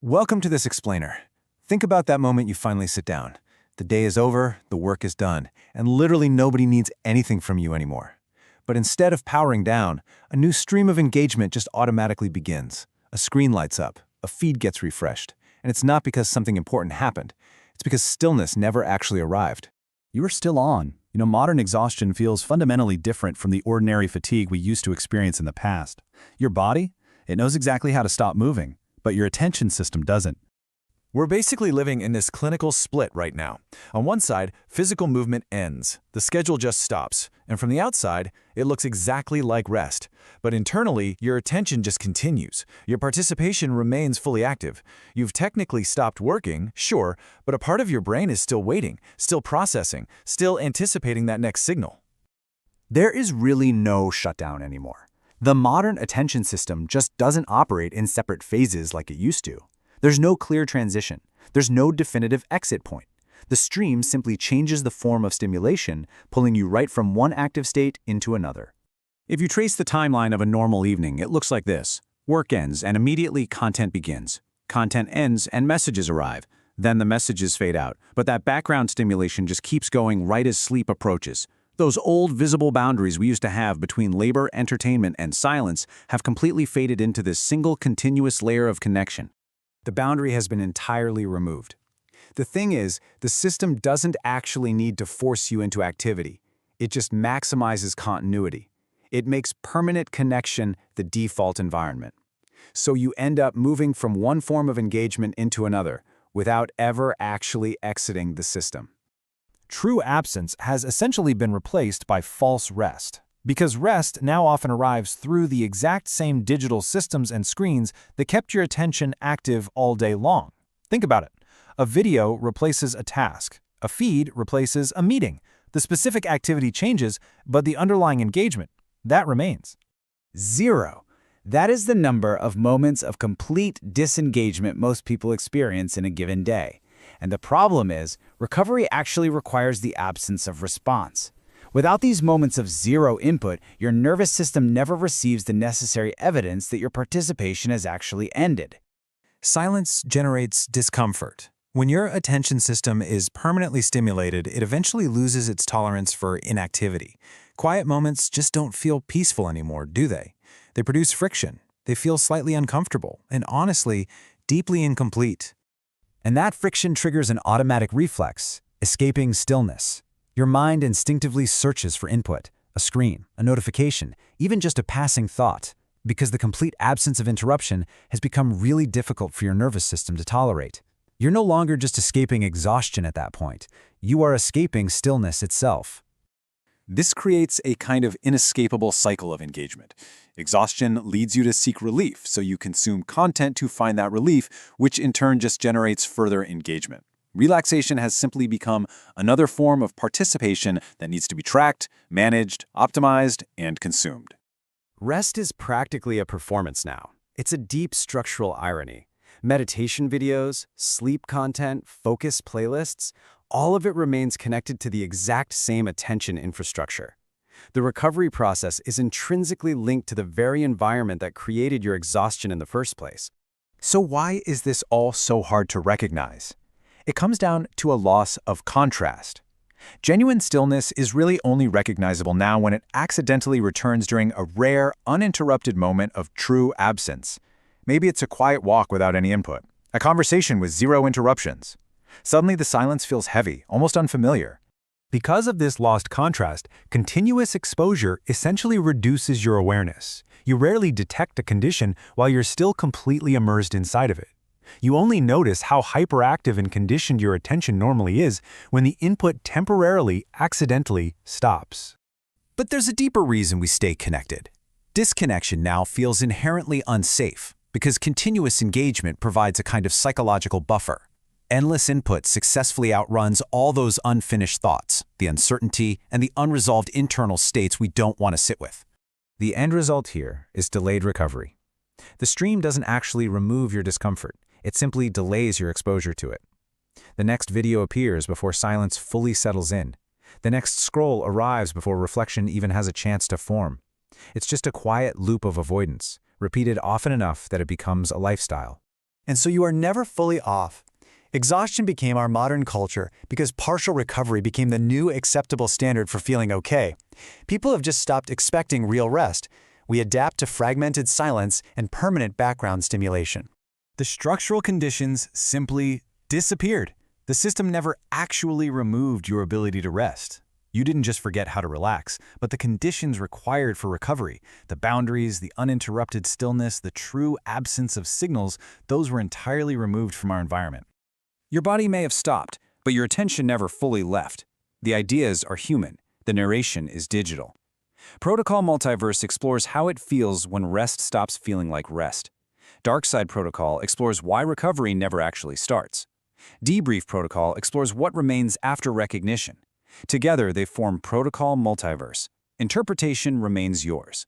Welcome to this explainer. Think about that moment you finally sit down. The day is over, the work is done, and literally nobody needs anything from you anymore. But instead of powering down, a new stream of engagement just automatically begins. A screen lights up, a feed gets refreshed, and it's not because something important happened. It's because stillness never actually arrived. You are still on. Modern exhaustion feels fundamentally different from the ordinary fatigue we used to experience in the past. Your body, it knows exactly how to stop moving, but your attention system doesn't. We're basically living in this clinical split right now. On one side, physical movement ends. The schedule just stops. And from the outside, it looks exactly like rest. But internally, your attention just continues. Your participation remains fully active. You've technically stopped working, sure, but a part of your brain is still waiting, still processing, still anticipating that next signal. There is really no shutdown anymore. The modern attention system just doesn't operate in separate phases like it used to. There's no clear transition. There's no definitive exit point. The stream simply changes the form of stimulation, pulling you right from one active state into another. If you trace the timeline of a normal evening, it looks like this. Work ends and immediately content begins. Content ends and messages arrive. Then the messages fade out, but that background stimulation just keeps going right as sleep approaches. Those old visible boundaries we used to have between labor, entertainment, and silence have completely faded into this single continuous layer of connection. The boundary has been entirely removed. The thing is, the system doesn't actually need to force you into activity. It just maximizes continuity. It makes permanent connection the default environment. So you end up moving from one form of engagement into another without ever actually exiting the system. True absence has essentially been replaced by false rest, because rest now often arrives through the exact same digital systems and screens that kept your attention active all day long. Think about it. A video replaces a task. A feed replaces a meeting. The specific activity changes, but the underlying engagement, that remains. 0. That is the number of moments of complete disengagement most people experience in a given day. And the problem is, recovery actually requires the absence of response. Without these moments of zero input, your nervous system never receives the necessary evidence that your participation has actually ended. Silence generates discomfort. When your attention system is permanently stimulated, it eventually loses its tolerance for inactivity. Quiet moments just don't feel peaceful anymore, do they? They produce friction. They feel slightly uncomfortable, and honestly, deeply incomplete. And that friction triggers an automatic reflex, escaping stillness. Your mind instinctively searches for input, a screen, a notification, even just a passing thought, because the complete absence of interruption has become really difficult for your nervous system to tolerate. You're no longer just escaping exhaustion at that point. You are escaping stillness itself. This creates a kind of inescapable cycle of engagement. Exhaustion leads you to seek relief, so you consume content to find that relief, which in turn just generates further engagement. Relaxation has simply become another form of participation that needs to be tracked, managed, optimized, and consumed. Rest is practically a performance now. It's a deep structural irony. Meditation videos, sleep content, focus playlists, all of it remains connected to the exact same attention infrastructure. The recovery process is intrinsically linked to the very environment that created your exhaustion in the first place. So why is this all so hard to recognize? It comes down to a loss of contrast. Genuine stillness is really only recognizable now when it accidentally returns during a rare, uninterrupted moment of true absence. Maybe it's a quiet walk without any input, a conversation with zero interruptions. Suddenly the silence feels heavy, almost unfamiliar. Because of this lost contrast, continuous exposure essentially reduces your awareness. You rarely detect a condition while you're still completely immersed inside of it. You only notice how hyperactive and conditioned your attention normally is when the input temporarily, accidentally stops. But there's a deeper reason we stay connected. Disconnection now feels inherently unsafe because continuous engagement provides a kind of psychological buffer. Endless input successfully outruns all those unfinished thoughts, the uncertainty, and the unresolved internal states we don't want to sit with. The end result here is delayed recovery. The stream doesn't actually remove your discomfort. It simply delays your exposure to it. The next video appears before silence fully settles in. The next scroll arrives before reflection even has a chance to form. It's just a quiet loop of avoidance, repeated often enough that it becomes a lifestyle. And so you are never fully off. Exhaustion became our modern culture because partial recovery became the new acceptable standard for feeling okay. People have just stopped expecting real rest. We adapt to fragmented silence and permanent background stimulation. The structural conditions simply disappeared. The system never actually removed your ability to rest. You didn't just forget how to relax, but the conditions required for recovery, the boundaries, the uninterrupted stillness, the true absence of signals, those were entirely removed from our environment. Your body may have stopped, but your attention never fully left. The ideas are human. The narration is digital. Protocol Multiverse explores how it feels when rest stops feeling like rest. Dark Side Protocol explores why recovery never actually starts. Debrief Protocol explores what remains after recognition. Together, they form Protocol Multiverse. Interpretation remains yours.